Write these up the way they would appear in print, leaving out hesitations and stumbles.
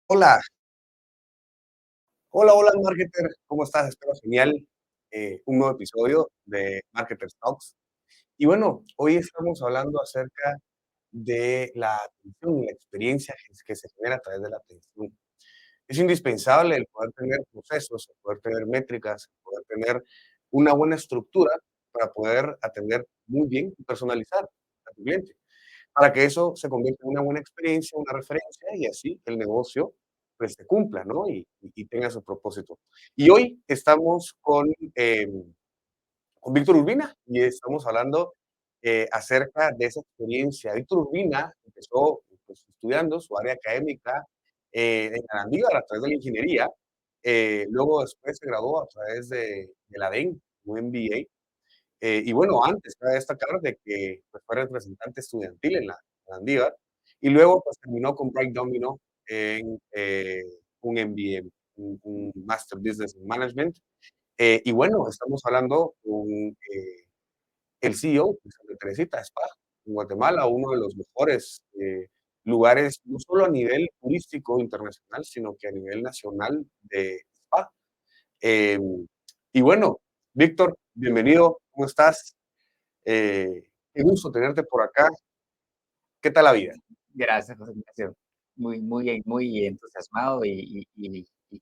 Hola, hola, marketer, ¿cómo estás? Espero genial. Un nuevo episodio de Marketer Talks. Y bueno, hoy estamos hablando acerca de la atención y la experiencia que se genera a través de la atención. Es indispensable el poder tener procesos, el poder tener métricas, el poder tener una buena estructura para poder atender muy bien y personalizar a tu cliente, para que eso se convierta en una buena experiencia, una referencia y así el negocio pues se cumpla, ¿no? Y tenga su propósito. Y hoy estamos con Víctor Urbina y estamos hablando acerca de esa experiencia. Víctor Urbina empezó pues, estudiando su área académica en Andívar a través de la ingeniería. Luego después se graduó a través de la DEN, un MBA, y bueno, antes cabe destacar de que pues, fue representante estudiantil en la Andívar y luego pues, terminó con Bright Domino en un MBA, un Master Business Management. Y bueno, estamos hablando con el CEO de Santa Teresita Spa en Guatemala, uno de los mejores lugares, no solo a nivel turístico internacional, sino que a nivel nacional de spa. Eh, y bueno, Víctor, bienvenido, ¿cómo estás? Qué gusto tenerte por acá. ¿Qué tal la vida? Gracias, José Ignacio. Muy entusiasmado y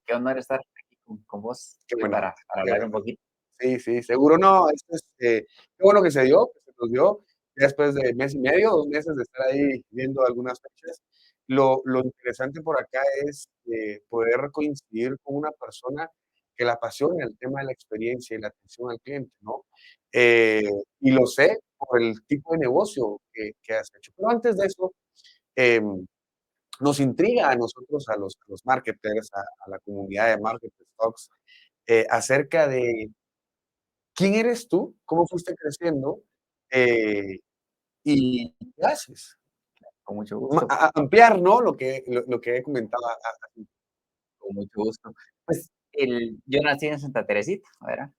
qué honor estar aquí con vos Qué hoy buena para onda, qué hablar un buena. poquito. Sí, sí, seguro no. Esto es, qué bueno que se dio, que se nos dio, ya después de mes y medio, 2 meses de estar ahí viendo algunas fechas. Lo interesante por acá es poder coincidir con una persona que la apasiona el tema de la experiencia y la atención al cliente, ¿no? Eh, y lo sé por el tipo de negocio que has hecho. Pero antes de eso, em, nos intriga a nosotros, a los marketers, a la comunidad de Marketer Talks, acerca de quién eres tú, cómo fuiste creciendo eh, y qué haces. Con mucho gusto, Ampliar, ¿no? Lo que he comentado. con mucho gusto. Pues, yo nací en Santa Teresita, ¿verdad?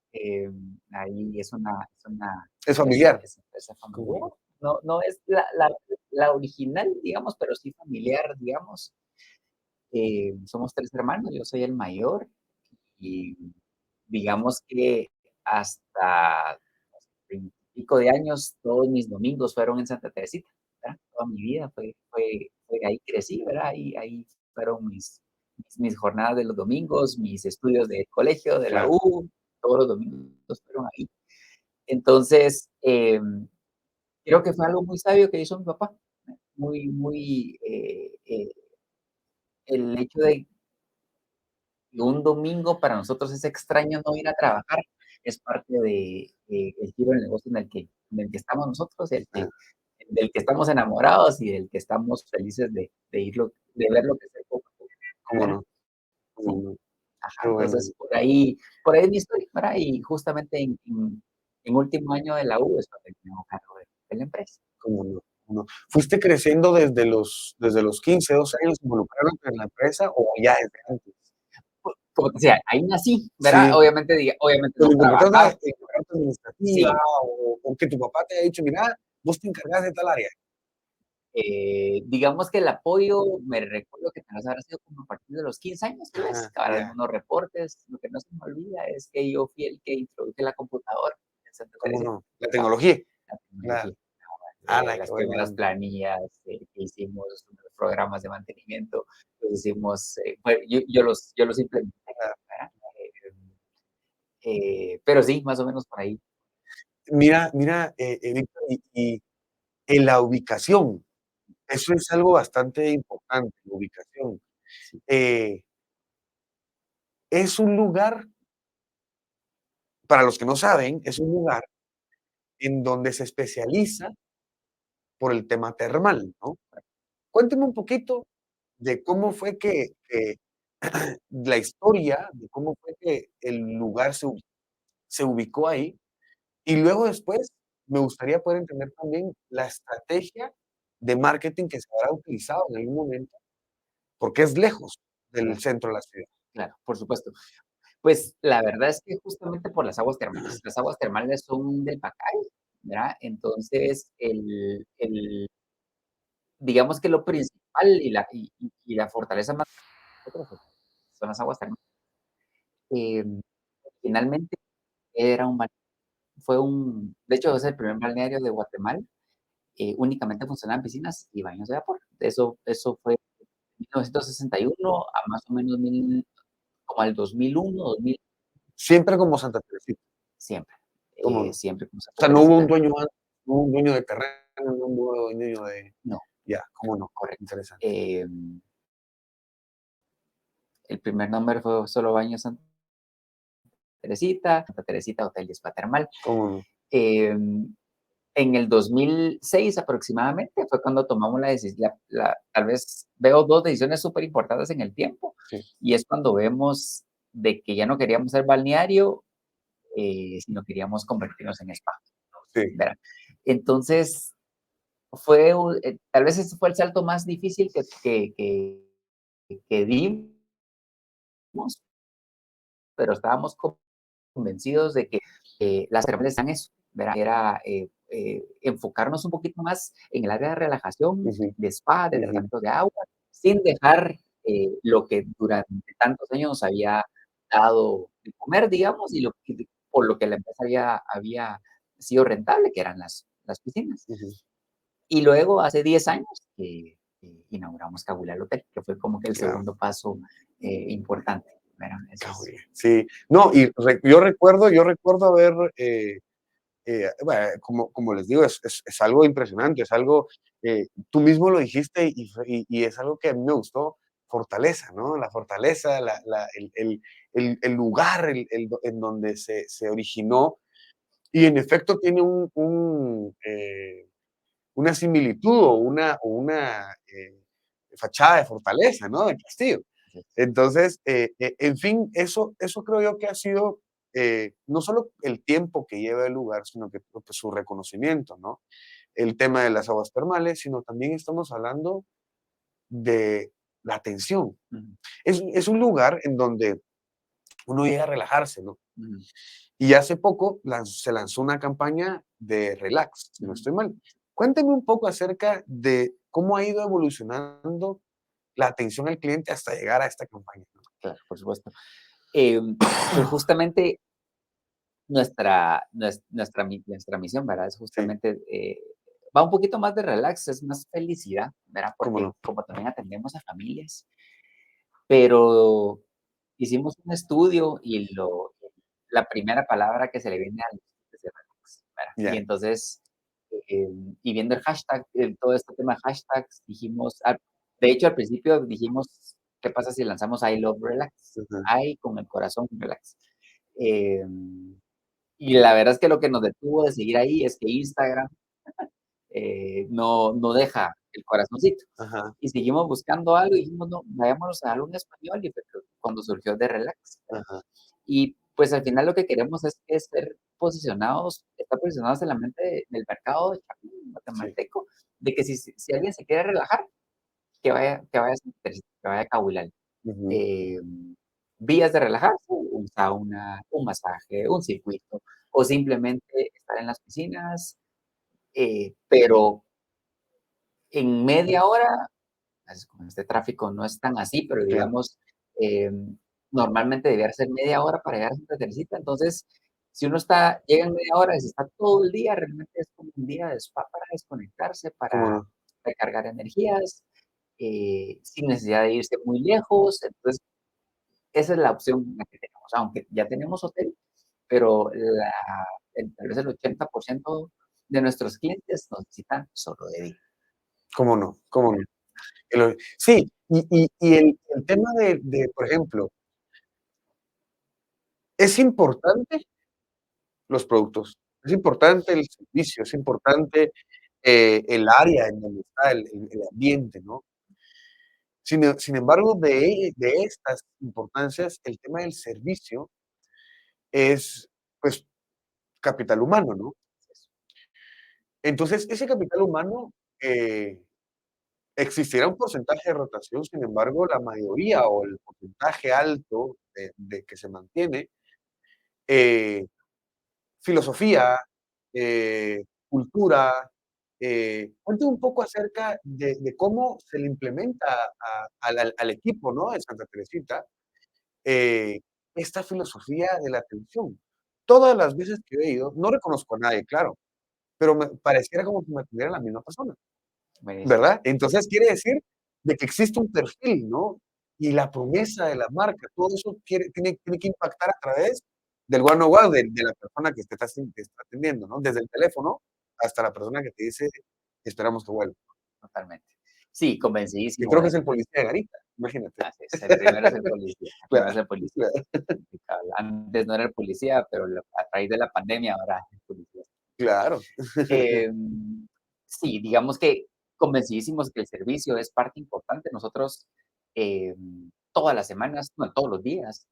Ahí es una Es empresa familiar. es empresa familiar. Como, No es la original, digamos, pero sí familiar, digamos. Somos 3 hermanos, yo soy el mayor y digamos que hasta los 20 y pico de años, todos mis domingos fueron en Santa Teresita, ¿verdad? Toda mi vida fue ahí crecí, ¿verdad? Ahí fueron mis jornadas de los domingos, mis estudios de colegio, de la claro, U, todos los domingos fueron ahí. Entonces, creo que fue algo muy sabio que hizo mi papá, el hecho de y un domingo para nosotros es extraño no ir a trabajar, es parte el giro del negocio en el que estamos nosotros, ah, del que estamos enamorados y del que estamos felices de verlo crecer poco a poco, cómo ¿verdad? no, cómo Sí, no, qué ajá, bueno, entonces por ahí es mi historia, ¿verdad? Y justamente en último año de la U es cuando me hago cargo de la empresa. cómo no, cómo no. ¿Fuiste creciendo desde los 15, 12 años involucrándote en la empresa o ya desde antes? Como te decía, ahí nací, ¿verdad? Sí, Obviamente pero no involucrándote trabajaba. en la parte administrativa Sí, o que tu papá te haya dicho, mira, vos te encargas de tal área. digamos que el apoyo, me recuerdo que tal vez habrá sido como a partir de los 15 años, tal vez, Ajá, acabar ya, algunos reportes. Lo que no se me olvida es que yo fui el que introduje la computadora en Santa cómo Teresita, no. La ¿va? tecnología, La claro. tecnología, Ala, qué las buena primeras onda. planillas, que hicimos, los primeros programas de mantenimiento, los hicimos, bueno, yo los implementé, ¿verdad? Pero sí, más o menos por ahí. Mira, mira, Víctor, y en la ubicación, eso es algo bastante importante, la ubicación. Sí, Eh, es un lugar, para los que no saben, es un lugar en donde se especializa por el tema termal, ¿no? Cuénteme un poquito de cómo fue que la historia, de cómo fue que el lugar se ubicó ahí, y luego después me gustaría poder entender también la estrategia de marketing que se habrá utilizado en algún momento, porque es lejos del claro, centro de la ciudad. claro, por supuesto. Pues, la verdad es que justamente por las aguas termales. Las aguas termales son del Pacay, ¿verdad? Entonces, digamos que lo principal y la fortaleza más nosotros, son las aguas termales. Em, Finalmente era un bal fue un de hecho, es el primer balneario de Guatemala, únicamente funcionaban piscinas y baños de vapor. Eso fue en 1961 a más o menos como al 2001, 2000, Siempre como Santa Teresita, siempre, ¿cómo no? O siempre como Santa sea, no hubo un Teresita. dueño antes, no hubo un dueño de terreno, no hubo un dueño de No, ya, cómo no, correcto. interesante. El primer nombre fue solo Baños Santa Teresita Hotel y Spa Termal. Cómo no, Em, en el 2006 aproximadamente fue cuando tomamos la decisión, tal vez veo 2 decisiones súper importantes en el tiempo, sí, y es cuando vemos de que ya no queríamos ser balneario, sino queríamos convertirnos en spa, sí, ¿verdad? Entonces, tal vez ese fue el salto más difícil que dimos, pero estábamos convencidos de que las terapia están eso, ¿verdad? Era enfocarnos un poquito más en el área de relajación, ujú, de spa, de ujú, tratamiento de agua, sin dejar lo que durante tantos años nos había dado de comer, digamos, y por lo que la empresa había sido rentable, que eran las piscinas. ujú, Y luego, hace 10 años, que inauguramos Cabula el Hotel, que fue como que el ya, segundo paso importante, ¿verdad? Eso está es. bien. Sí, no, y yo recuerdo haber, bueno, como les digo, es algo impresionante, es algo, tú mismo lo dijiste y es algo que a mí me gustó, fortaleza, ¿no? La fortaleza, el lugar en donde se originó y en efecto tiene una similitud o una fachada de fortaleza, ¿no? De castillo. Así es. Entonces, en fin, eso creo yo que ha sido no solo el tiempo que lleva el lugar, sino que pues, su reconocimiento, ¿no? El tema de las aguas termales, sino también estamos hablando de la atención. Ujú, Es un lugar en donde uno llega a relajarse, ¿no? ujú, Y hace poco se lanzó una campaña de relax, si no ujú. estoy mal. Cuénteme un poco acerca de cómo ha ido evolucionando la atención al cliente hasta llegar a esta campaña, ¿no? Claro, por supuesto. Pues justamente nuestra misión, ¿verdad? Es Sí, justamente, va un poquito más de relax, es más felicidad, ¿verdad? cómo Porque no. como también atendemos a familias, pero hicimos un estudio y la primera palabra que se le viene al es de relax, ¿verdad? Y Ya, entonces, y viendo el hashtag, todo este tema de hashtags, de hecho, al principio dijimos, ¿qué pasa si lanzamos I love relax? ujú, I con el corazón relax. Em, y la verdad es que lo que nos detuvo de seguir ahí es que Instagram no deja el corazoncito. ajá, Y seguimos buscando algo y dijimos, no, vayámonos a algo en español y fue cuando surgió de relax. ajá, Y pues al final lo que queremos es estar posicionados en la mente del mercado sí, guatemalteco, de que si alguien se quiere relajar, que vaya a Santa Teresita, que vaya a Cahuilal. ujú, Eh, Vías de relajarse, un sauna, un masaje, un circuito, o simplemente estar en las piscinas, pero en media hora, a veces con este tráfico no es tan así, pero claro, digamos, normalmente debería ser media hora para llegar a Santa Teresita. Entonces, si uno llega en media hora y se está todo el día, realmente es como un día de spa para desconectarse, cómo para no. recargar energías, sin necesidad de irse muy lejos. Entonces, esa es la opción la que tenemos, aunque ya tenemos hotel, pero tal vez el 80% de nuestros clientes nos visitan solo de día. ¿Cómo no? ¿Cómo no? Sí, y el tema por ejemplo, es importante los productos, es importante el servicio, es importante, el área en donde está, el ambiente, ¿no? Sin embargo, de estas importancias, el tema del servicio es, pues, capital humano, ¿no? Entonces, ese capital humano, existirá un porcentaje de rotación, sin embargo, la mayoría o el porcentaje alto de que se mantiene, eh, filosofía, cultura, Cuéntame un poco acerca de cómo se le implementa al equipo, ¿no? De Santa Teresita, eh, esta filosofía de la atención. Todas las veces que he ido, no reconozco a nadie, claro, pero me pareciera como si me atendiera la misma persona. Buenísimo. ¿Verdad? Entonces quiere decir de que existe un perfil, ¿no? Y la promesa de la marca, todo eso tiene que impactar a través del one on one de la persona que te está atendiendo, ¿no? Desde el teléfono hasta la persona que te dice: "Esperamos que vuelva". Totalmente. Sí, Yo convencidísimo creo que de es el que policía de Garita, imagínate. así es, el primero es el policía, el primero es Claro, el policía. claro, Antes no era el policía, pero a raíz de la pandemia ahora es el policía. claro. Sí, digamos que convencidísimos que el servicio es parte importante. Nosotros todas las semanas, no, todos los días,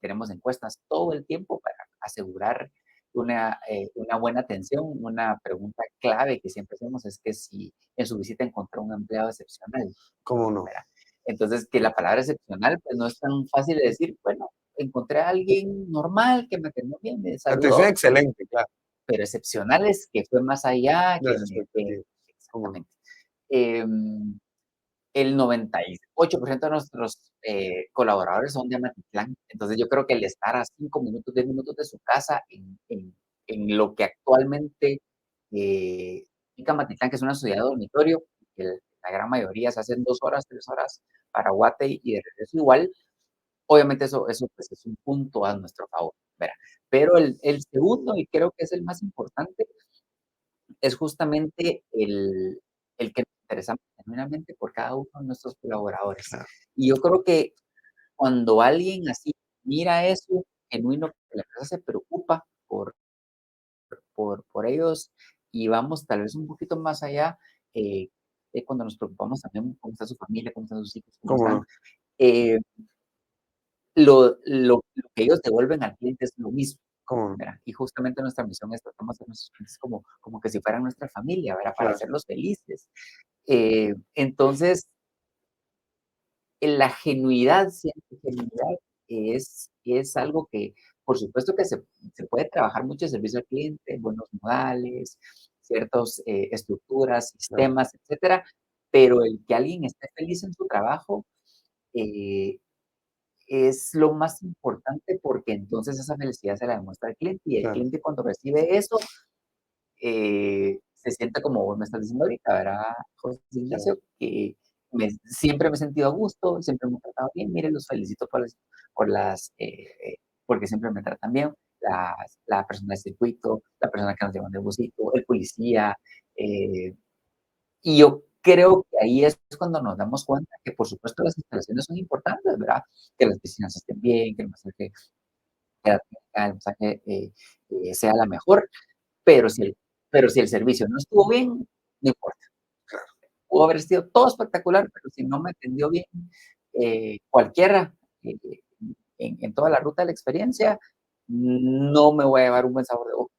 tenemos encuestas todo el tiempo para asegurar una buena atención. Una pregunta clave que siempre hacemos es que si en su visita encontró un empleado excepcional, ¿Cómo no? ¿verdad? Entonces, que la palabra excepcional, pues no es tan fácil de decir, bueno, encontré a alguien normal que me atendió bien, me Atención saludó, excelente, claro, pero excepcionales, que fue más allá, de que las me expectativas, ¿cómo no? exactamente. Em, el 98% de nuestros, colaboradores son de Amatitlán. Entonces, yo creo que el estar a 5 minutos, 10 minutos de su casa en lo que actualmente, significa Amatitlán, que es una ciudad de dormitorio, que la gran mayoría se hacen 2 horas, 3 horas para Guate y de regreso igual, obviamente eso, pues, es un punto a nuestro favor, ¿verdad? Pero el segundo, y creo que es el más importante, es justamente el que nos interesamos genuinamente por cada uno de nuestros colaboradores. Claro, Y yo creo que cuando alguien así mira eso genuino, que la empresa se preocupa por ellos y vamos tal vez un poquito más allá, cuando nos preocupamos también cómo está su familia, cómo están sus hijos, cómo ¿cómo están, no? eh, lo que ellos devuelven al cliente es lo mismo, ¿Cómo no? ¿verdad? Y justamente nuestra misión es tratamos a nuestros clientes como que si fueran nuestra familia, ¿verdad? Para Claro, hacerlos felices. Entonces, la genuidad, siempre genuidad, es algo que, por supuesto que se puede trabajar mucho el servicio al cliente, buenos modales, ciertas estructuras, claro, sistemas, etcétera, pero el que alguien esté feliz en su trabajo, eh, es lo más importante porque entonces esa felicidad se la demuestra al cliente y el claro, cliente cuando recibe eso, se siente como vos me estás diciendo ahorita, ¿verdad, José claro. Ignacio? Que siempre me he sentido a gusto, siempre me han tratado bien. Miren, los felicito por las, porque siempre me tratan bien. La persona del circuito, la persona que nos lleva en el busito, el policía. eh, y yo creo que ahí es cuando nos damos cuenta que, por supuesto, las instalaciones son importantes, ¿verdad? Que las piscinas estén bien, que el masaje, que la técnica del masaje sea la mejor, pero si el servicio no estuvo bien, no importa. Pudo haber sido todo espectacular, pero si no me atendió bien, cualquiera, eh, en toda la ruta de la experiencia, no me voy a llevar un buen sabor de boca.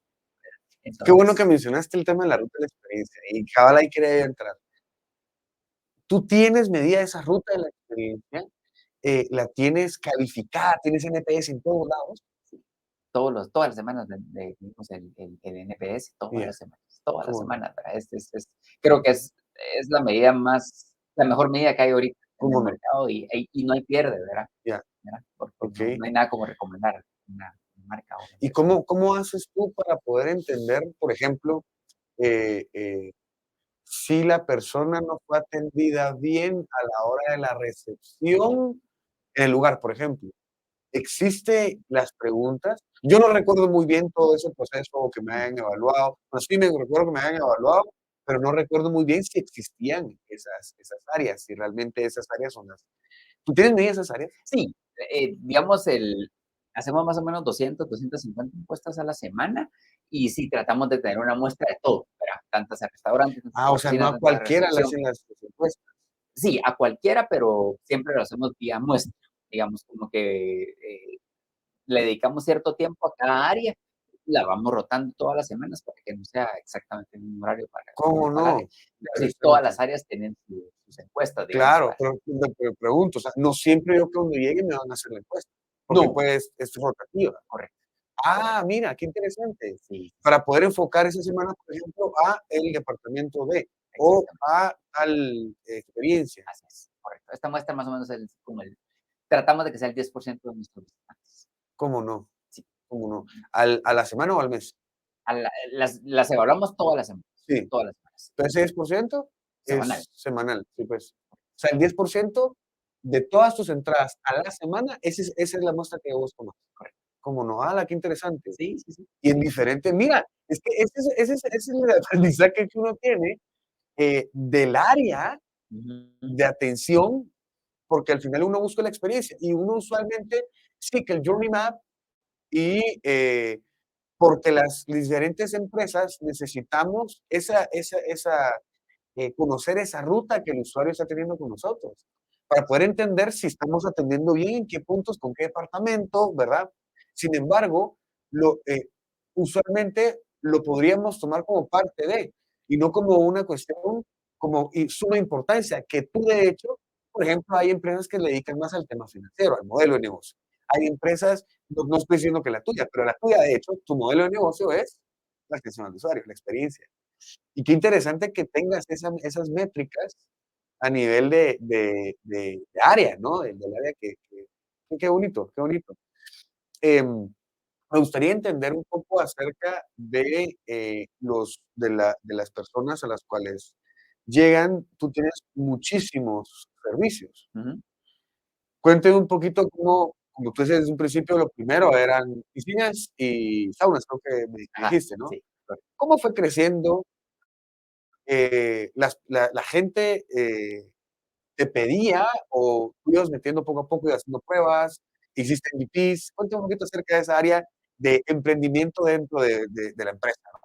Qué bueno que Entonces, mencionaste el tema de la ruta de la experiencia, y cabal ahí quería entrar. ¿Tú tienes medida esa ruta de la experiencia? ¿La tienes calificada? ¿Tienes NPS en todos lados? todas las semanas dimos el NPS, Ya, todas las ¿cómo no? semanas, ¿verdad? Creo que es la mejor medida que hay ahorita en el ¿Cómo no? mercado y no hay pierde, ¿verdad? Ya, ¿Verdad? Porque no okey. hay nada como recomendar una marca o una ¿Y empresa. cómo haces tú para poder entender, por ejemplo, eh eh, si la persona no fue atendida bien a la hora de la recepción en el lugar, por ejemplo? ¿Existe las preguntas? Yo no recuerdo muy bien todo ese proceso o que me Mm. hayan evaluado. Pues sí, me recuerdo que me hayan evaluado, pero no recuerdo muy bien si existían esas áreas, si realmente esas áreas son las. ¿Tú tienes medidas esas áreas? Sí, digamos, hacemos más o menos 250 encuestas a la semana y sí, tratamos de tener una muestra de todo, ¿verdad? Tantas a restaurantes, tantas Ah, a o sea, no oficinas, a tantas a cualquiera le recepción. hacen las encuestas. Sí, a cualquiera, pero siempre lo hacemos vía muestra, digamos, como que le dedicamos cierto tiempo a cada área, la vamos rotando todas las semanas para que no sea exactamente el mismo horario para un ¿Cómo solo área. no? Pero sí, todas Interesante. las áreas tienen sus encuestas, digamos, Claro, para pero me pregunto, o sea, no siempre yo cuando llegue me van a hacer la encuesta, porque, no, pues, es rotativa. correcto. Mira, qué interesante. Sí, sí, sí, Para poder enfocar esa semana, por ejemplo, a el departamento B o exactamente, a tal experiencia. así es, correcto. Esta muestra más o menos es como tratamos de que sea el 10% de nuestros visitantes. ¿Cómo no? Sí, ¿Cómo no? ¿A la semana o al mes? las evaluamos Sí, todas las semanas, pero ese 10% semanal, es semanal, sí, pues. O sea, el 10% de todas tus entradas a la semana, esa es la muestra que vos tomas. correcto. ¿Cómo no? ¡Hala, qué interesante! Sí, sí, sí. Y en diferente mira, es que ese es el aprendizaje que uno tiene, del área Ujú, de atención, porque al final uno busca la experiencia y uno usualmente sí que el journey map y, porque las diferentes empresas necesitamos conocer esa ruta que el usuario está teniendo con nosotros, para poder entender si estamos atendiendo bien, en qué puntos, con qué departamento, ¿verdad? Sin embargo, usualmente lo podríamos tomar como parte de, y no como una cuestión como y suma importancia, que tú de hecho, por ejemplo, hay empresas que le dedican más al tema financiero, al modelo de negocio. Hay empresas, no estoy diciendo que la tuya, pero la tuya, de hecho, tu modelo de negocio es la atención al usuario, la experiencia. Y qué interesante que tengas esas métricas a nivel de área, ¿no? Del área qué bonito, qué bonito. Em, Me gustaría entender un poco acerca de las personas a las cuales llegan. Tú tienes muchísimos servicios. ujú. Cuénteme un poquito cómo, como tú dices desde un principio, lo primero eran piscinas y saunas, creo que me Ajá, dijiste, ¿no? sí, correcto. ¿Cómo fue creciendo? La gente, ¿te pedía o tú ibas metiendo poco a poco y haciendo pruebas? ¿Hiciste MVPs? Cuéntame un poquito acerca de esa área de emprendimiento dentro de la empresa, ¿no?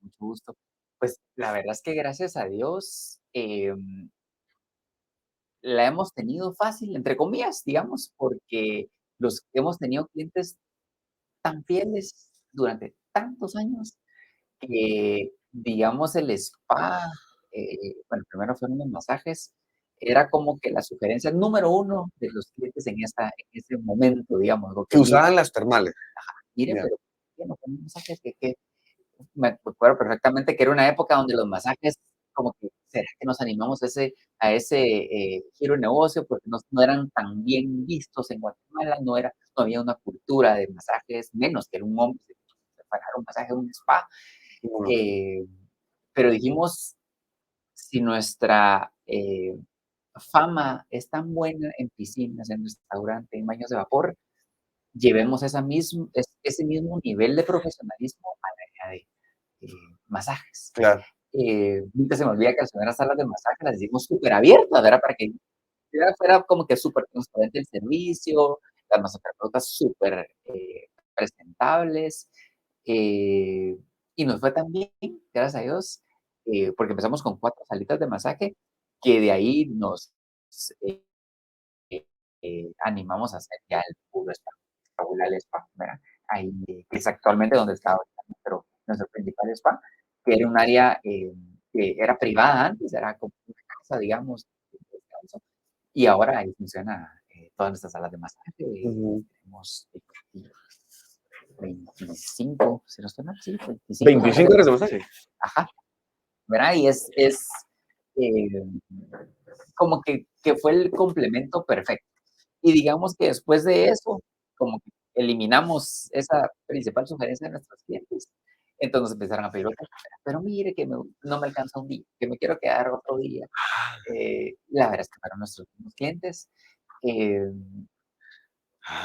Mucho gusto. Pues, la verdad es que gracias a Dios, la hemos tenido fácil, entre comillas, digamos, porque los que hemos tenido clientes tan fieles durante tantos años que, digamos, el spa, bueno, primero fueron los masajes, era como que la sugerencia número uno de los clientes en ese momento, digamos, lo que Que mire, usaban las termales, mire, ya. pero ¿por qué no ponen masajes? Que me acuerdo perfectamente que era una época donde los masajes, como que, ¿será que nos animamos a ese giro de negocio? Porque no eran tan bien vistos en Guatemala, no había una cultura de masajes, menos que un hombre se pagara un masaje en un spa. ¿Cómo no? Eh, pero dijimos, si nuestra fama es tan buena en piscinas, en restaurantes, en baños de vapor, llevemos ese mismo nivel de profesionalismo a la área de masajes. Claro, Nunca se me olvida que las primeras salas de masaje las hicimos súper abiertas, ¿verdad? Para que fuera como que súper transparente el servicio, las masoterapeutas súper presentables. eh, y nos fue tan bien, gracias a Dios, porque empezamos con 4 salitas de masaje, que de ahí nos eh, animamos a hacer ya el puro spa, Fabular Spa, ¿verdad? Ahí, que es actualmente donde está ahorita nuestro principal spa, que era un área que era privada antes, era como una casa, digamos, de descanso, y ahora ahí funciona todas nuestras salas de masaje. ujú. Tenemos 25, si no estoy mal, sí, 25 salones de 25 horas de masaje. masaje. Ajá, ¿verdad? Y es eh, como que fue el complemento perfecto. Y digamos que después de eso, como que eliminamos esa principal sugerencia de nuestros clientes. Entonces empezaron a pedir otra, pero mire que no me alcanza un día, que me quiero quedar otro día. La verdad es que para nuestros mismos clientes, eh,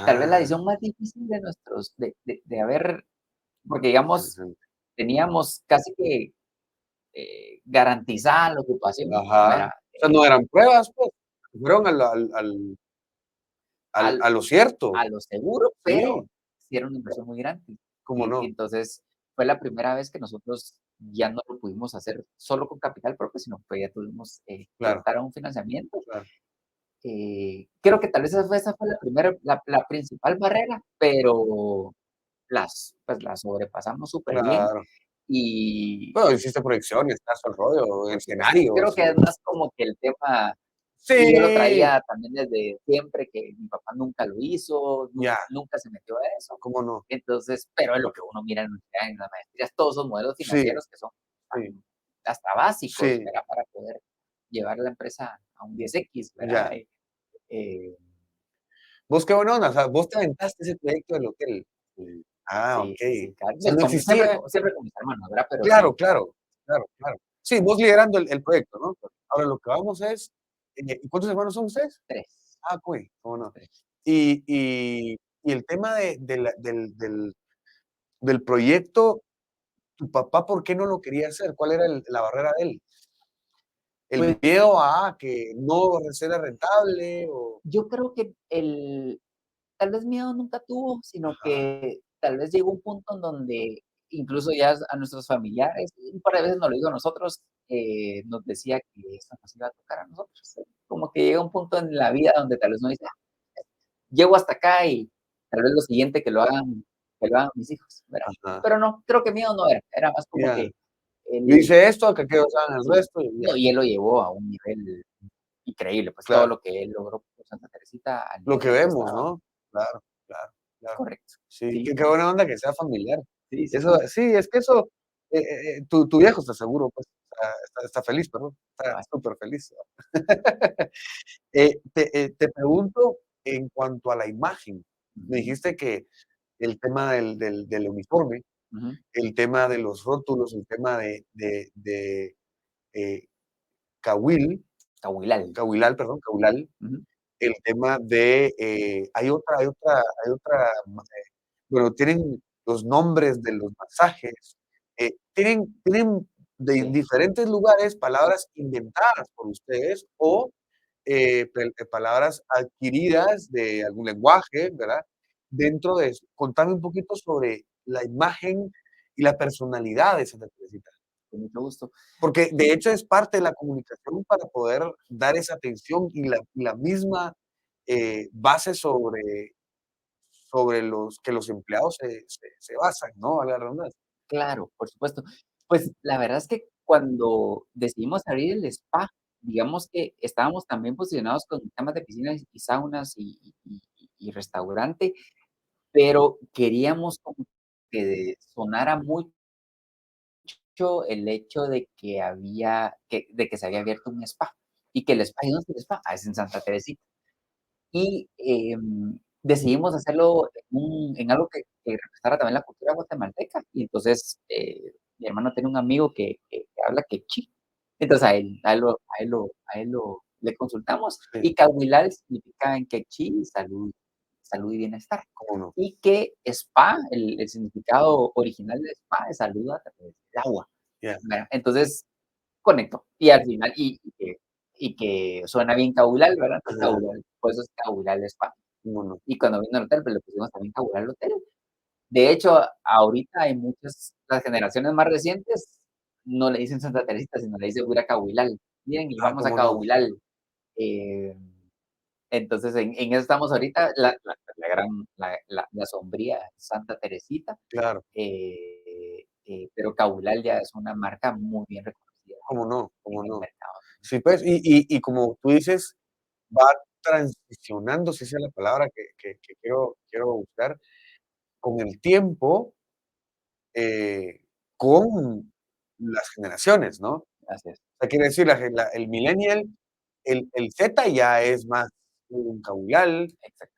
tal vez la Ah, decisión más difícil de nuestros, de haber, porque digamos, interesante. teníamos casi que garantizada la ocupación, Ajá. ¿verdad? O sea, no eran pruebas, pues, fueron Al a lo cierto. a lo seguro, pero Sí, sí era una inversión muy grande. cómo Y no. entonces fue la primera vez que nosotros ya no lo pudimos hacer solo con capital propio, sino que ya tuvimos que Claro, optar a un financiamiento. claro, Creo que tal vez esa fue la principal barrera, pero pues, la sobrepasamos súper bien. claro. Y Bueno, hiciste proyecciones, todo el rollo, por supuesto, creo escenarios que es y más como que el tema, Y yo lo Sí, traía también desde siempre, que mi papá nunca lo hizo, ya, nunca se metió a eso. cómo no. Entonces, pero es lo que uno mira en las maestrías, todos esos modelos Sí, financieros que son sí, hasta básicos, sí, ¿verdad? Para poder llevar la empresa a un 10X, ¿verdad? ya. Eh, Vos qué buena onda, o sea, vos te aventaste ese proyecto del hotel. sí, sí, Okey. sí, claro. O sea, no existía. Siempre con mis hermanos, ¿verdad? Pero Claro, sí, claro, claro, claro. Sí, vos liderando el proyecto, ¿no? Ahora lo que vamos es, ¿y cuántos hermanos son ustedes? 3, Ah, okey, cómo no. 3. Y y y el tema de la del proyecto, ¿tu papá por qué no lo quería hacer? ¿Cuál era la barrera de él? ¿El Pues, miedo a que no era rentable o? yo creo que el tal vez miedo nunca tuvo, sino Ajá, que tal vez llegó un punto en donde incluso ya a nuestros familiares, un par de veces nos lo dijo a nosotros, nos decía que eso nos iba a tocar a nosotros. Como que llega un punto en la vida donde tal vez uno dice: "Ah, llego hasta acá y tal vez lo siguiente que lo hagan mis hijos", ¿verdad? ajá, Pero no, creo que miedo no era, era más como ya. que Yo él hice esto, que aquellos hagan el sí, resto y ya. no, y él lo llevó a un nivel increíble, pues todo Claro, lo que él logró por Santa Teresita al lo nivel que en el que vemos, estaba, ¿no? Claro, claro, claro. correcto. Sí, Sí, qué buena onda que sea familiar. sí, sí, Eso sí. sí, es que eso, tu viejo está seguro, pues, está feliz, perdón, está Cabal. súper feliz. Te pregunto en cuanto a la imagen, me Ujú, dijiste que el tema del uniforme, ujú. el tema de los rótulos, el tema eh, Cahuil, Cahuilal. Perdón, Caulal, Ujú. el tema de, bueno, tienen los nombres de los masajes, tienen de Sí, diferentes lugares palabras inventadas por ustedes o, palabras adquiridas de algún lenguaje, ¿verdad? Dentro de eso, contame un poquito sobre la imagen y la personalidad de Santa Teresita. con mucho gusto. Porque de hecho es parte de la comunicación para poder dar esa atención y la misma, base sobre los que los empleados se basan, ¿no? Valga la redundancia. Claro, por supuesto. Pues, la verdad es que cuando decidimos abrir el spa, digamos que estábamos también posicionados con temas de piscinas y saunas y restaurante, pero queríamos como que sonara mucho el hecho de que se había abierto un spa, y que el spa, ¿y dónde es el spa? Ah, es en Santa Teresita. Y, decidimos hacerlo en algo que representara también la cultura guatemalteca. Y entonces, mi hermano tiene un amigo que habla quechí. Entonces a él lo le consultamos, Sí, y Cahuilal significa en quechí salud y bienestar. cómo no. Y que spa, el significado original de spa es salud a través del agua, Ya, ¿verdad? Entonces, conectó. Y al final y que suena bien Cahuilal, ¿verdad? Entonces ajá, Cahuilal, por eso es Cahuilal Spa. cómo no. Y cuando vino al hotel, pues le pusimos también Cahuilal Hotel. De hecho, ahorita hay muchas las generaciones más recientes no le dicen Santa Teresita, sino le dicen pura Cahuilal. Miren, y vamos a Cómo no. Cahuilal. Eh, entonces, en eso estamos ahorita, la gran la sombría Santa Teresita, Claro, pero Cahuilal ya es una marca muy bien reconocida cómo no, en cómo el no. mercado. Sí, pues, y como tú dices, va transicionando, si esa es la palabra que quiero buscar, con el tiempo, eh, con las generaciones, ¿no? O Así es, sea, quiere decir, el millennial, el Z ya es más un Caulal, exacto.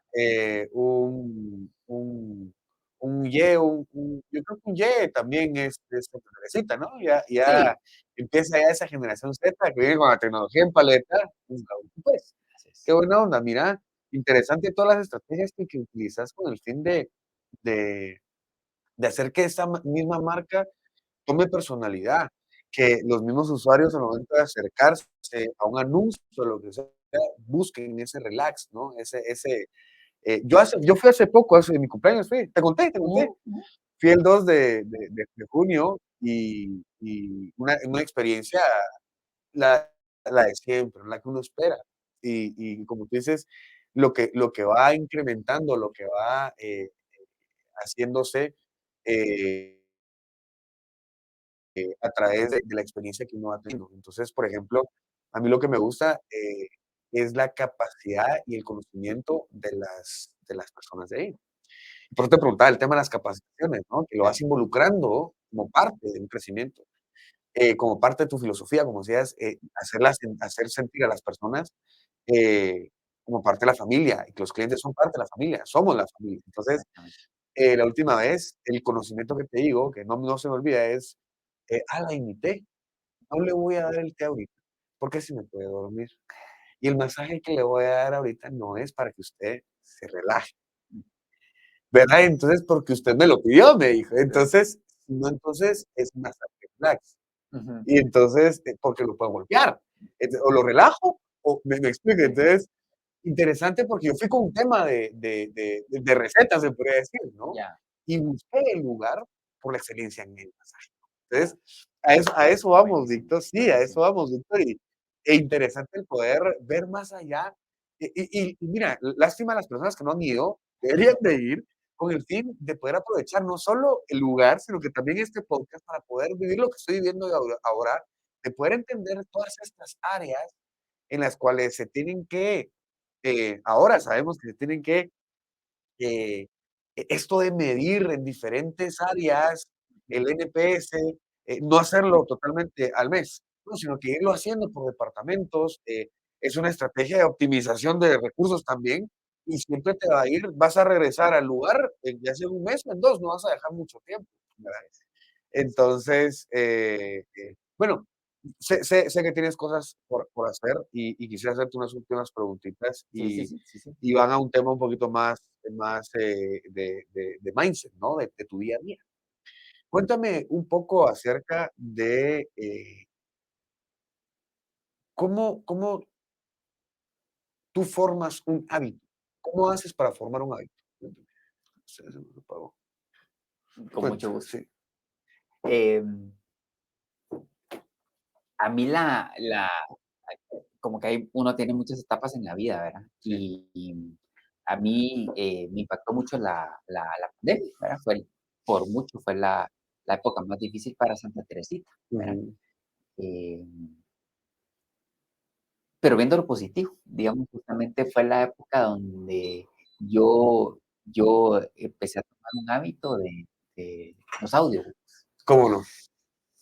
un Y, yo creo que un Y también es Santa Teresita, ¿no? Ya Sí, empieza ya esa generación Z que viene con la tecnología en paleta, un Caulal. Pues, así qué es. buena onda, mira, interesante todas las estrategias que utilizas con el fin de de hacer que esa misma marca tome personalidad, que los mismos usuarios al momento de acercarse a un anuncio o lo que sea, busquen ese relax, ¿no? Yo fui hace poco, hace mi cumpleaños fui, te Ujú, conté. ujú. Fui el 2 de junio y una experiencia, la la de siempre, la que uno espera. Y como tú dices, lo que va incrementando, lo que va, haciéndose, eh a través de la experiencia que uno va teniendo. Entonces, por ejemplo, a mí lo que me gusta, es la capacidad y el conocimiento de las personas de ahí. Por eso te preguntaba el tema de las capacitaciones, ¿no? Que lo claro, vas involucrando como parte de un crecimiento, como parte de tu filosofía, como decías, hacer sentir a las personas eh, como parte de la familia, y que los clientes son parte de la familia, somos la familia. Entonces, exactamente. la última vez, el conocimiento que te digo, que no se me olvida, es, la imité, no le voy a dar el té ahorita, porque si me puede dormir. Y el masaje que le voy a dar ahorita no es para que usted se relaje, ¿verdad? Entonces, porque usted me lo pidió, me dijo. Sí. Entonces, si no, entonces es un masaje relax. Ujú. Y entonces, porque lo puedo golpear. O lo relajo, o me explico. Sí, Entonces, interesante porque yo fui con un tema de recetas, se podría decir, ¿no? ya, Y busqué el lugar por la excelencia en el masaje. Entonces, a eso vamos, buenísimo, Víctor, sí, a eso buenísimo. vamos, Víctor, e interesante el poder ver más allá. Y mira, lástima a las personas que no han ido, deberían de ir con el fin de poder aprovechar no solo el lugar, sino que también este podcast para poder vivir lo que estoy viviendo ahora, de poder entender todas estas áreas en las cuales se tienen que, ahora sabemos que se tienen que eh, esto de medir en diferentes áreas, el NPS, no hacerlo totalmente al mes, ¿no? Sino que irlo haciendo por departamentos, es una estrategia de optimización de recursos también, y siempre te va a ir, vas a regresar al lugar, ya sea en un mes o en dos, no vas a dejar mucho tiempo, ¿verdad? Entonces, bueno, sé que tienes cosas por hacer y quisiera hacerte unas últimas preguntitas Sí, sí, sí, sí, sí. y van a un tema un poquito más de mindset, ¿no? De tu día a día. Cuéntame un poco acerca de cómo tú formas un hábito. ¿Cómo haces para formar un hábito? Cuéntame. Se me apagó. Con mucho Cuéntame, gusto. sí. Em, a mí como que uno tiene muchas etapas en la vida, ¿verdad? Sí. Y a mí me impactó mucho la pandemia, ¿verdad? Por mucho fue la época más difícil para Santa Teresita, ¿verdad? Ujú, Em, pero viendo lo positivo, digamos, justamente fue la época donde yo empecé a tomar un hábito de los audios. ¿cómo no?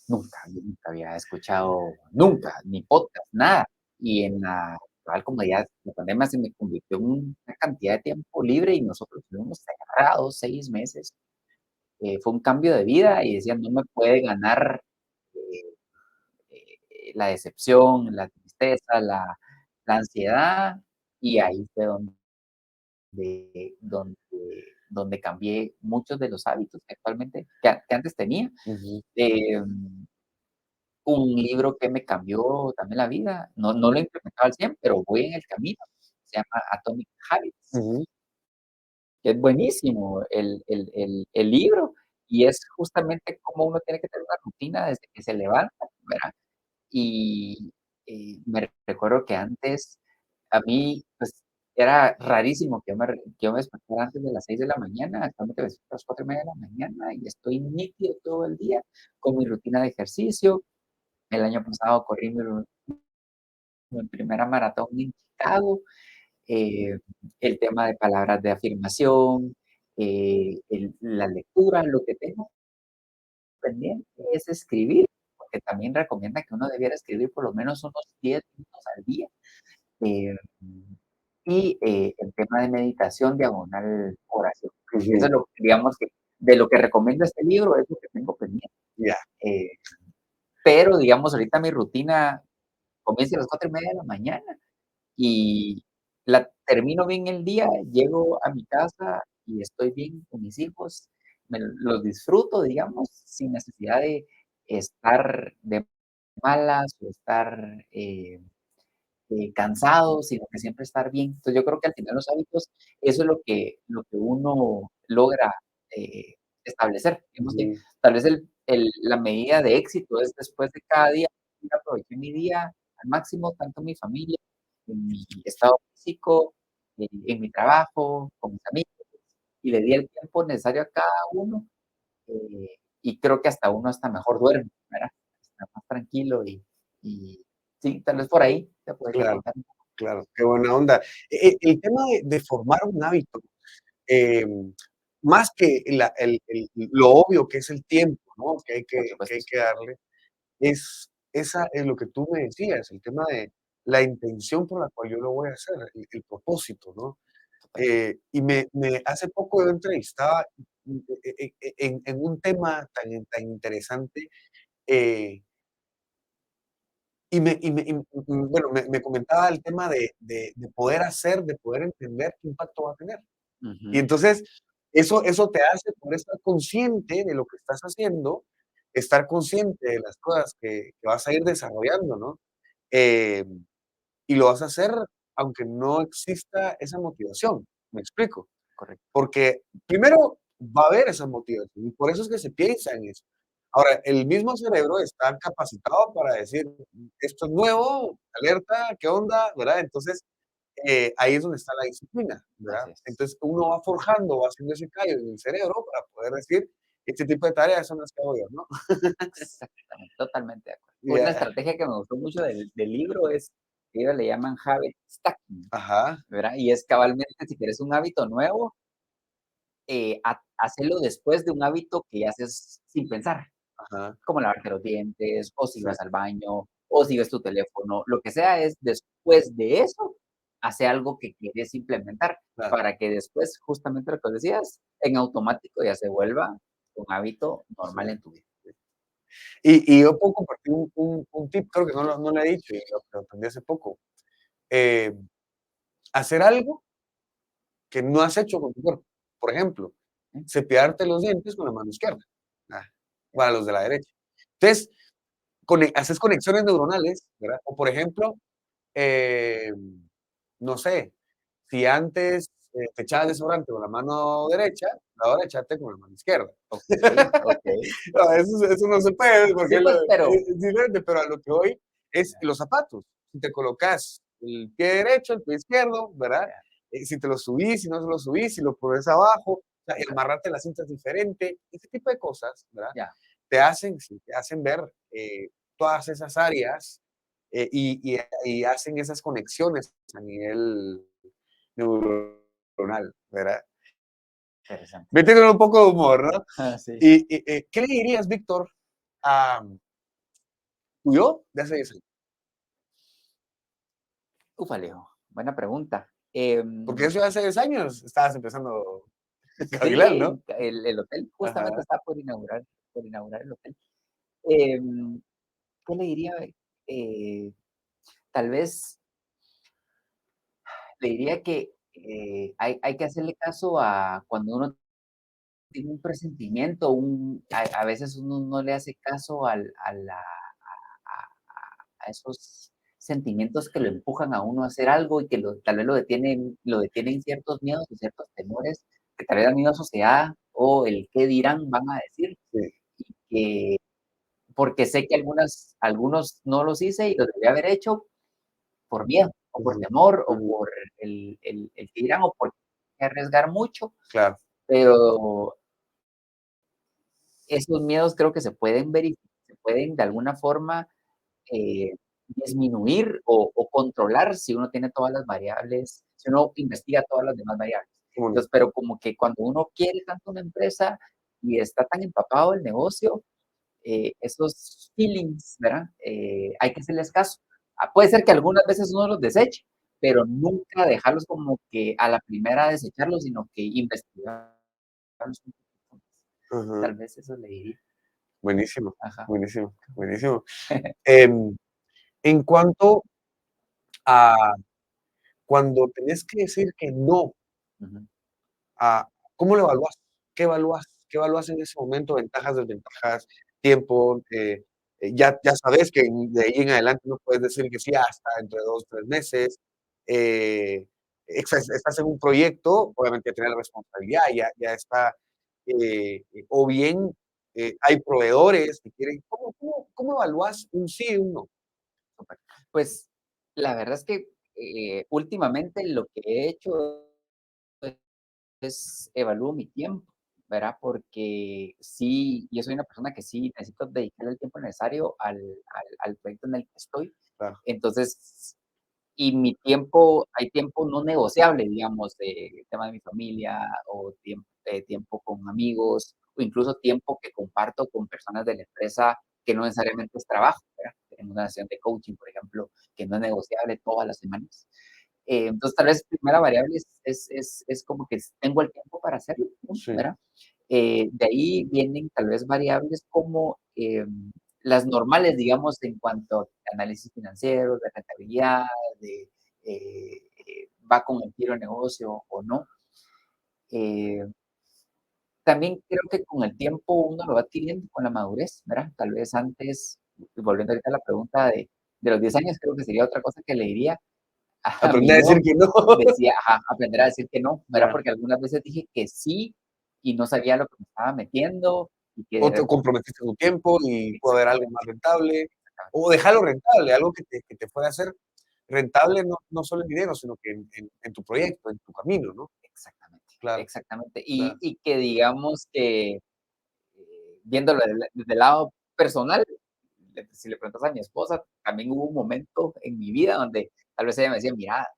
Yo nunca había escuchado, nunca, ni podcast, nada. Y en actual comodidad, la pandemia se me convirtió en una cantidad de tiempo libre y nosotros estuvimos cerrados 6 meses. Fue un cambio de vida y decía, no me puede ganar eh, la decepción, la tristeza, la ansiedad. Y ahí fue donde, donde cambié muchos de los hábitos que actualmente, que antes tenía. Ujú, Em, Un libro que me cambió también la vida, no lo he implementado al 100, pero voy en el camino. Se llama Atomic Habits, ujú, que es buenísimo el libro, y es justamente cómo uno tiene que tener una rutina desde que se levanta, ¿verdad? Y, me recuerdo que antes a mí, pues, era rarísimo que yo me despertara antes de las 6 de la mañana, actualmente me despierto a las 4:30 de la mañana y estoy nítido todo el día con mi rutina de ejercicio. El año pasado corrí mi primera maratón en Chicago, eh, el tema de palabras de afirmación, la lectura, lo que tengo pendiente es escribir, porque también recomienda que uno debiera escribir por lo menos unos 10 minutos al día. Eh, el tema de meditación diagonal oración. Eso ujú. es lo digamos que de lo que recomienda este libro es lo que tengo pendiente. Ya. Eh, pero digamos, ahorita mi rutina comienza a las 4:30 de la mañana. Y termino bien el día, llego a mi casa y estoy bien con mis hijos, los disfruto, digamos, sin necesidad de estar de malas o estar, cansado, sino que siempre estar bien. Entonces, yo creo que al final los hábitos, eso es lo que uno logra, eh, establecer. Digamos que Ujú, tal vez la medida de éxito es después de cada día, aproveché mi día al máximo, tanto en mi familia, en mi estado físico, en mi trabajo, con mis amigos, y le di el tiempo necesario a cada uno, y creo que hasta uno hasta mejor duerme, ¿verdad? Está más tranquilo y sí, tal vez por ahí te podría claro. contar. claro, qué buena onda. El tema de formar un hábito, más que lo obvio que es el tiempo, ¿no? Por Que supuesto, hay sí, que darle, es lo que tú me decías, el tema de la intención por la cual yo lo voy a hacer, el propósito, ¿no? total. Hace poco yo entrevistaba en un tema tan interesante, eh, bueno, me comentaba el tema de poder hacer, de poder entender qué impacto va a tener. Y Ujú, entonces, eso te hace poder estar consciente de lo que estás haciendo, estar consciente de las cosas que vas a ir desarrollando, ¿no? Eh, y lo vas a hacer aunque no exista esa motivación, ¿me explico? correcto. Porque primero va a haber esa motivación y por eso es que se piensa en eso. Ahora, el mismo cerebro está capacitado para decir, esto es nuevo, alerta, ¿qué onda? ¿Verdad? Entonces, ahí es donde está la disciplina, ¿verdad? Así es. Entonces, uno va forjando, va haciendo ese callo en el cerebro para poder decir, este tipo de tareas son las que hago yo, ¿no? Exactamente, totalmente de acuerdo. Una Ya, estrategia que me gustó mucho del libro es que ellos le llaman habit stacking, ajá, ¿verdad? Y es cabalmente, si quieres un hábito nuevo, hacerlo después de un hábito que haces sin pensar, ajá, como lavarte los dientes, o si sí, vas al baño, o si ves tu teléfono, lo que sea es después de eso, hace algo que quieres implementar, claro. para que después, justamente lo que decías, en automático ya se vuelva un hábito Sí. normal en tu vida. Y yo puedo compartir un tip, creo que no lo he dicho y lo aprendí hace poco. Eh, hacer algo que no has hecho con tu cuerpo. Por ejemplo, ¿Sí? cepillarte los dientes con la mano izquierda, ah, Ya, para los de la derecha. Entonces, haces conexiones neuronales, ¿verdad? O por ejemplo, eh, no sé, si antes te echabas desodorante con la mano derecha, ahora echate con la mano izquierda. okey, okey. No, eso no se puede porque Sí, pues, pero es diferente, pero a lo que voy es ya, los zapatos. Si te colocas el pie derecho, el pie izquierdo, ¿verdad? ya, Si te lo subís, si no se lo subís, si lo pones abajo, o sea, y exacto, amarrarte las cintas diferente, ese tipo de cosas, ¿verdad? ya, Sí, te hacen ver todas esas áreas y hacen esas conexiones a nivel neuronal, ¿verdad? interesante. Metiéndole un poco de humor, ¿no? Sí. ¿Qué le dirías, Víctor, a tu yo de hace 10 años? Ufalejo, buena pregunta. Porque eso de hace 10 años estabas empezando a caminar, ¿no? Sí, el hotel justamente Ajá, está por inaugurar el hotel. Em, ¿Qué le diría? Eh, Tal vez le diría que, hay que hacerle caso a cuando uno tiene un presentimiento, a veces uno no le hace caso a esos sentimientos que lo empujan a uno a hacer algo y que tal vez lo detienen ciertos miedos o ciertos temores que tal vez la misma sociedad o el qué dirán van a decir, sí, que porque sé que algunos no los hice y los debí haber hecho por miedo, o por ujú, temor, o ujú, por el qué dirán, o por arriesgar mucho, claro, pero esos miedos creo que se pueden de alguna forma disminuir o controlar si uno tiene todas las variables, si uno investiga todas las demás variables. cómo no. Entonces, pero como que cuando uno quiere tanto una empresa y está tan empapado el negocio, esos feelings, ¿verdad? Hay que hacerles caso. Puede ser que algunas veces uno los deseche, pero nunca dejarlos como que a la primera desecharlos, sino que investigarlos un poquito más. Ajá, Tal vez eso le diría. buenísimo, Ajá. buenísimo, buenísimo. Em, en cuanto a cuando tenés que decir que no Ujú. a ¿cómo lo evalúas? ¿Qué evalúas? ¿Qué evalúas en ese momento? Ventajas, desventajas, tiempo, ya sabes que de ahí en adelante no puedes decir que sí hasta dentro de 2 3 meses. Eh, estás en un proyecto, obviamente tienes la responsabilidad, ya está, o bien, hay proveedores que quieren ¿cómo evalúas un sí y un no? Súper. Pues, la verdad es que, últimamente lo que he hecho es evalúo mi tiempo, ¿verdad? Porque sí, yo soy una persona que sí necesito dedicarle el tiempo necesario al proyecto en el que estoy. Claro, Entonces, y mi tiempo, hay tiempo no negociable, digamos, de tema de mi familia o tiempo con amigos o incluso tiempo que comparto con personas de la empresa que no necesariamente es trabajo, ¿verdad? Tenemos una sesión de coaching, por ejemplo, que no es negociable todas las semanas. Entonces, tal vez primera variable es como que tengo el tiempo para hacerlo, ¿no? Sí, ¿Verdad? De ahí vienen tal vez variables como las normales, digamos, en cuanto a análisis financiero, de rentabilidad, de va con el giro de negocio o no. Eh, También creo que con el tiempo uno lo va adquiriendo con la madurez, ¿verdad? Tal vez antes, volviendo ahorita a la pregunta de los 10 años, creo que sería otra cosa que le diría a mi aprender a decir yo, que no. decía, ajá, aprender a decir que no, ¿verdad? Ya. Porque algunas veces dije que sí y no sabía lo que me estaba metiendo y que O te comprometiste tu tiempo y puede haber algo exactamente, más rentable, exactamente, o dejarlo rentable, algo que te pueda hacer rentable, no solo en dinero, sino que en tu proyecto, en tu camino, ¿no? exactamente, Claro, exactamente. claro. Y que digamos que viéndolo desde el lado personal, si le preguntas a mi esposa, también hubo un momento en mi vida donde tal vez ella me decía, mira,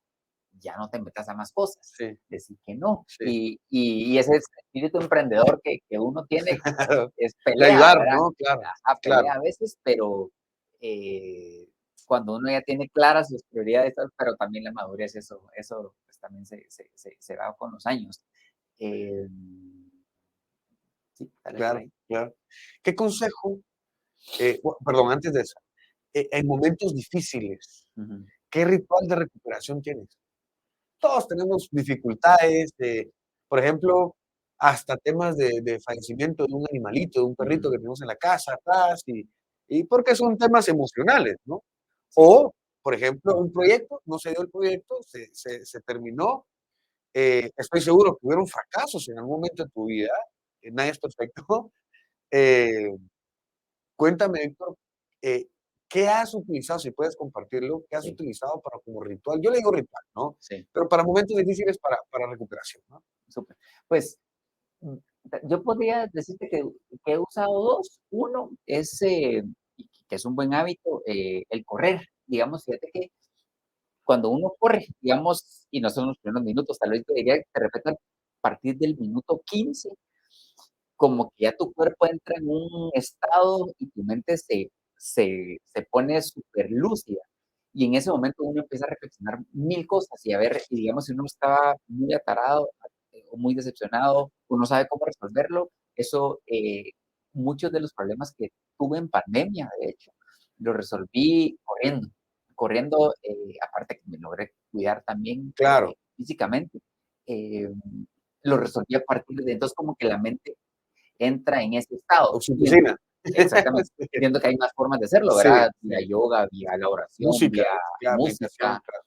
ya no te metas a más cosas, Sí, decir que no. sí. Y ese espíritu emprendedor que uno tiene es De pelea, ayudar, ¿verdad? ¿no? Claro, Ajá, pelea claro, a veces, pero eh, cuando uno ya tiene claras sus prioridades, pero también la madurez, eso pues, también se va con los años. Eh, sí, tal vez por claro, ahí. claro. ¿Qué consejo, perdón, antes de eso, en momentos difíciles, Ujú, qué ritual de recuperación tienes? Todos tenemos dificultades, por ejemplo, hasta temas de fallecimiento de un animalito, de un perrito ujú, que tenemos en la casa atrás, y porque son temas emocionales, ¿no? sí, O, por ejemplo, un proyecto, no se dio el proyecto, se terminó. Estoy seguro que hubieron fracasos en algún momento de tu vida, nadie es perfecto. Eh, Cuéntame, Héctor, eh, ¿qué has utilizado, si puedes compartirlo, qué has sí, utilizado para como ritual? Yo le digo ritual, ¿no? sí, Pero para momentos difíciles para recuperación, ¿no? súper. Pues mm, yo podría decirte que he usado dos. Uno es, y que es un buen hábito, el correr. Digamos, fíjate que cuando uno corre, digamos, y no son los primeros minutos, tal vez te diría que de repente a partir del minuto 15 como que ya tu cuerpo entra en un estado y tu mente se pone súper lúcida. Y en ese momento uno empieza a reflexionar mil cosas y a ver, y digamos, si uno estaba muy atarado o muy decepcionado, uno sabe cómo resolverlo. Eso, muchos de los problemas que tuve en pandemia, de hecho, los resolví corriendo. Corriendo, aparte que me logré cuidar también Claro, físicamente, eh, lo resolví a partir de entonces como que la mente entra en ese estado. oxitocina. Exactamente, viendo que hay más formas de hacerlo, Sí, ¿verdad? sí. Vía yoga, vía la oración, Música, vía claro, meditación, música. claro.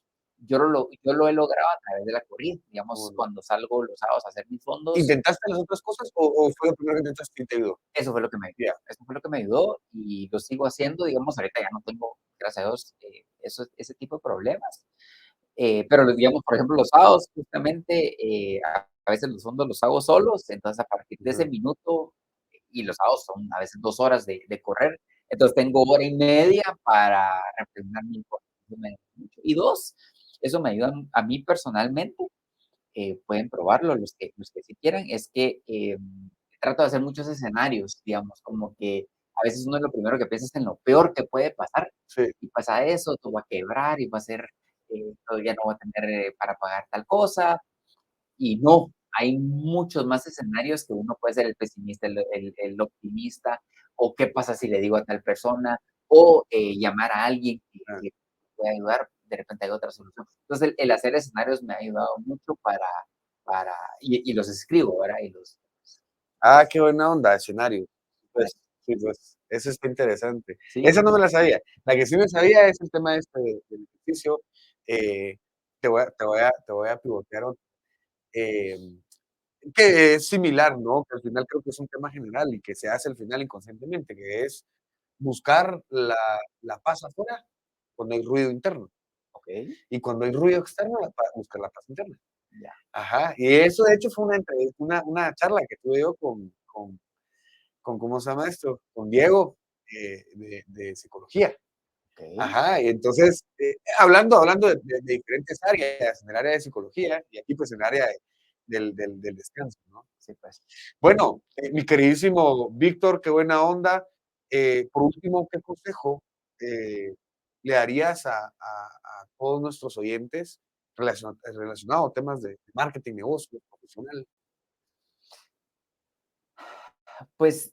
Yo lo he logrado a través de la corrida, digamos, Bueno. cuando salgo los sábados a hacer mis fondos, ¿Intentaste las otras cosas o fue lo primero que intentaste y te ayudó? eso fue lo que me ayudó. Ya. Eso fue lo que me ayudó y lo sigo haciendo, digamos, ahorita ya no tengo, gracias a Dios, ese tipo de problemas. Pero digamos, por ejemplo, los sábados, justamente, a veces los fondos los hago solos, entonces a partir de ese Ujú. minuto, y los sábados son a veces 2 horas de correr, entonces tengo hora y media para reflexionar mi cosas, eso me ayuda mucho. Y 2, eso me ayuda a mí personalmente, pueden probarlo los que sí quieran, es que, trato de hacer muchos escenarios, digamos, como que a veces uno lo primero que piensa es en lo peor que puede pasar, Sí, y pasa eso, todo va a quebrar y va a ser, todo ya no va a tener, para pagar tal cosa, y no, hay muchos más escenarios que uno puede ser el pesimista, el optimista, o qué pasa si le digo a tal persona, o, llamar a alguien ah. que pueda ayudar, de repente hay otra solución. Entonces, el hacer escenarios me ha ayudado mucho para y los escribo, ¿verdad? Y los Ah, qué buena onda, escenario. para Pues, sí, pues, eso está interesante. sí, Esa sí, no me sí. la sabía. La que sí me sabía es el tema este del ejercicio. Eh, te voy a pivotear otro, que es similar, ¿no? Que al final creo que es un tema general y que se hace al final inconscientemente, que es buscar la paz afuera cuando hay ruido interno, Okey, y cuando hay ruido externo, buscar la paz interna. ya, Ajá, y eso de hecho fue una charla que tuve yo ¿cómo se llama esto? Con Diego, de psicología. okey, Ajá, y entonces, hablando de diferentes áreas, en el área de psicología y aquí, pues, en el área del descanso, ¿no? sí, pues. Bueno, mi queridísimo Víctor, qué buena onda. Por último, ¿qué consejo, le darías a todos nuestros oyentes relacionado a temas de marketing, negocios, profesional? Pues,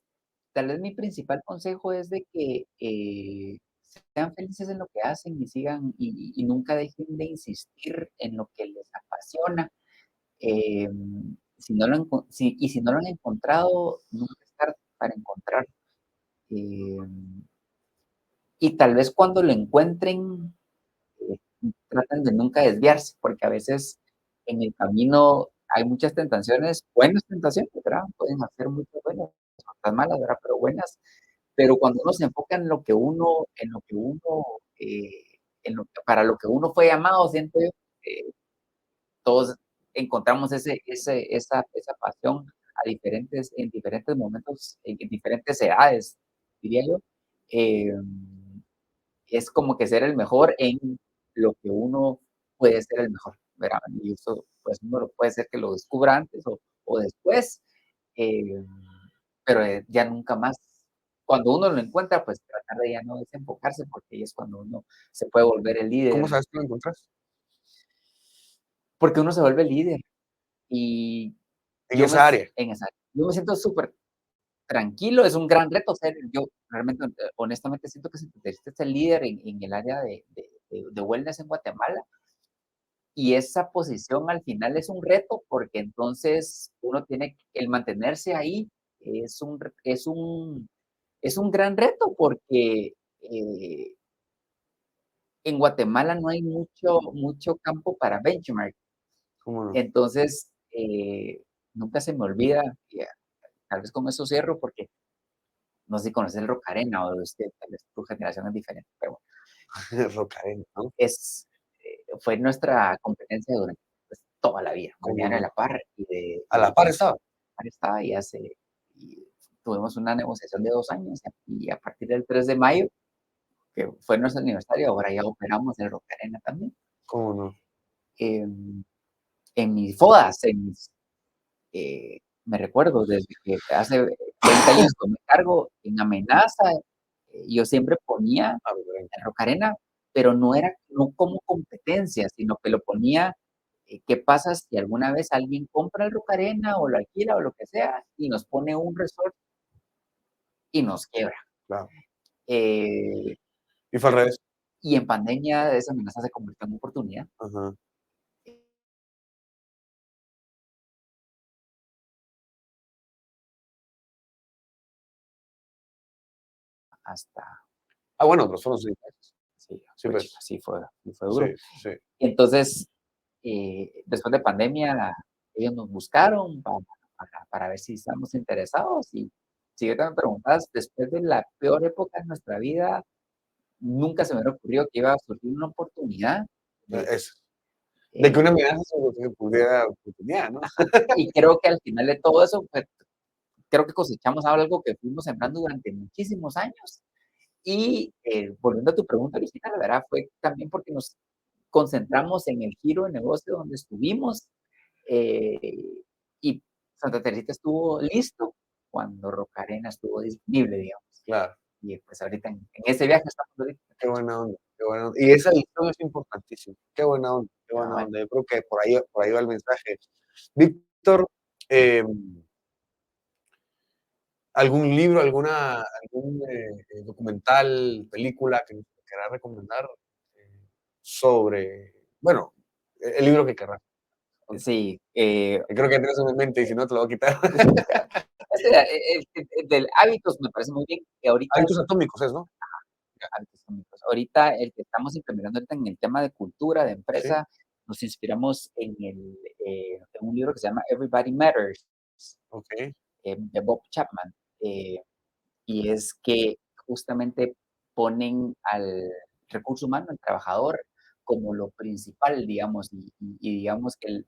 tal vez mi principal consejo es de que, sean felices en lo que hacen y sigan y nunca dejen de insistir en lo que les apasiona. Si no lo han encontrado, nunca es tarde para encontrar. Em, y tal vez cuando lo encuentren, eh, traten de nunca desviarse, porque a veces en el camino hay muchas tentaciones, buenas tentaciones, ¿verdad? Pueden hacer muchas buenas, otras malas, ¿verdad? Pero buenas. Pero cuando uno se enfoca en lo que para lo que uno fue llamado, siento yo, todos encontramos esa pasión en diferentes momentos, en diferentes edades, diría yo. Em, es como que ser el mejor en lo que uno puede ser el mejor, ¿verdad? Y eso, pues, uno lo puede ser que lo descubra antes o después, em, pero, ya nunca más. Cuando uno lo encuentra, pues, tratar de ya no desenfocarse, porque ahí es cuando uno se puede volver el ¿Cómo líder, sabes que lo encontraste? porque uno se vuelve el líder. Y En yo me esa s área. en esa yo me siento súper tranquilo, es un gran reto ser yo realmente, honestamente siento que si te convertiste el líder en el área de wellness en Guatemala, y esa posición al final es un reto, porque entonces uno tiene el mantenerse ahí es un re es un gran reto, porque, en Guatemala no hay mucho campo para benchmark. ¿Cómo no? Entonces, nunca se me olvida, y, tal vez con eso cierro, porque no sé si conoces el Rocarena o es que tal vez tu generación es diferente, pero bueno, Rocarena, ¿no? fue nuestra competencia durante, pues, toda la vida. ¿Cómo Venían a no? la par y de A la par estaba. par estaba y tuvimos una negociación de 2 años, y a partir del 3 de mayo, que fue nuestro aniversario, ahora ya operamos el Rocarena también. ¿Cómo no? Em, en mis FODAS, me recuerdo desde que hace 20 años tomé cargo, en amenaza, yo siempre ponía A ver, el Rocarena, pero no como competencia, sino que lo ponía, ¿qué pasa si alguna vez alguien compra el Rocarena o lo alquila o lo que sea y nos pone un resort y nos quiebra? claro. Eh, Y fue al revés. y en pandemia esa amenaza se convirtió en oportunidad. Ajá. Hasta Bueno, pero fueron 6 meses. sí, Sí, puchica, pues. sí fue Sí, duro. sí. Entonces, después de pandemia, ellos nos buscaron para ver si estamos interesados. Y si ahorita me preguntas, después de la peor época de nuestra vida, nunca se me hubiera ocurrido que iba a surgir una oportunidad de, Eso. De que una eh, amenaza se pudiera oportunidad, ¿no? y creo que al final de todo eso, pues, creo que cosechamos algo que fuimos sembrando durante muchísimos años. Y, volviendo a tu pregunta original, ¿verdad? Fue también porque nos concentramos en el giro de negocio donde estuvimos, eh, y Santa Teresita estuvo listo cuando Rocarena estuvo disponible, digamos. Claro. Y, pues, ahorita en ese viaje estamos ahorita, de Qué hecho. buena onda, qué buena onda. Y esa visión es importantísima. Qué buena onda, qué Ah, buena bueno, onda. Yo creo que por ahí va el mensaje. Víctor, em, ¿algún libro, algún, documental, película que nos quieras recomendar, sobre, bueno, el libro que querrás contar? sí, Que creo que tienes uno en mente y si no te lo voy a quitar. ese, el del hábitos me parece muy bien, que ahorita Hábitos atómicos es, ¿no? Ya, hábitos atómicos. Ahorita el que estamos implementando ahorita en el tema de cultura, de sí, empresa, nos inspiramos en un libro que se llama Everybody Matters, okey. de Bob Chapman. Y es que justamente ponen al recurso humano, al trabajador, como lo principal, digamos, y digamos que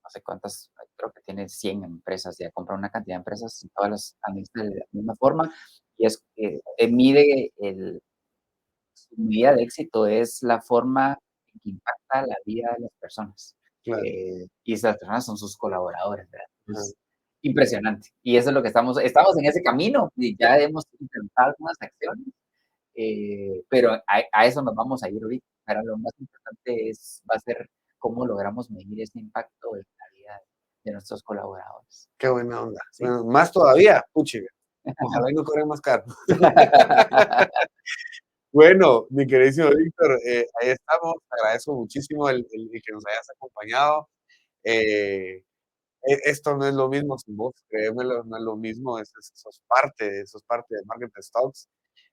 no sé cuántas, creo que tiene 100 empresas, ya compra una cantidad de empresas y todas las administra de la misma forma, y es que mide su medida de éxito es la forma en que impacta la vida de las personas, claro. y esas personas son sus colaboradores, ¿verdad? Ajá. Es impresionante, y eso es lo que estamos en ese camino, y ya hemos implementado algunas acciones, pero a eso nos vamos a ir ahorita. Ahora lo más importante va a ser cómo logramos medir ese impacto en la vida de nuestros colaboradores, Qué buena onda. ¿sí? Bueno, más todavía, puchiga. Ojalá y no cobren más caro. Bueno, mi queridísimo Víctor, ahí estamos. Te agradezco muchísimo el que nos hayas acompañado. Eh, esto no es lo mismo sin vos, créemelo, no es lo mismo, sos parte de Market Stocks.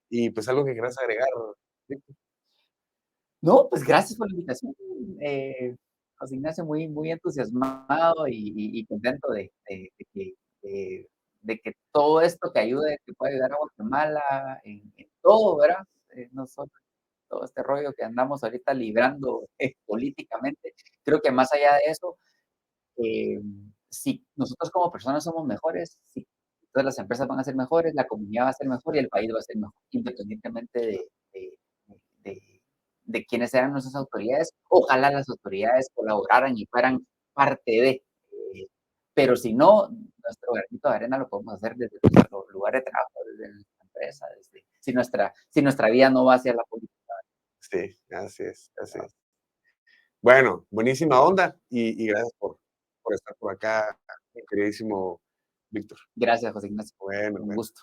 Y pues algo que quieras agregar, Víctor. No, pues gracias por la invitación. José Ignacio, muy, muy entusiasmado y contento de que todo esto que ayude, que puede ayudar a Guatemala en todo, ¿verdad? No solo todo este rollo que andamos ahorita librando políticamente. Creo que más allá de eso, si nosotros como personas somos mejores, sí, todas las empresas van a ser mejores, la comunidad va a ser mejor y el país va a ser mejor, independientemente de, de, de quiénes sean nuestras autoridades. Ojalá las autoridades colaboraran y fueran parte de, pero si no, nuestro granito de arena lo podemos hacer desde nuestro lugar de trabajo, desde nuestra empresa, si nuestra vida no va hacia la política. Sí, así es, así es. Bueno, buenísima onda y gracias por estar por acá, mi queridísimo Víctor. Gracias, José Ignacio. Bueno, Un bueno. gusto.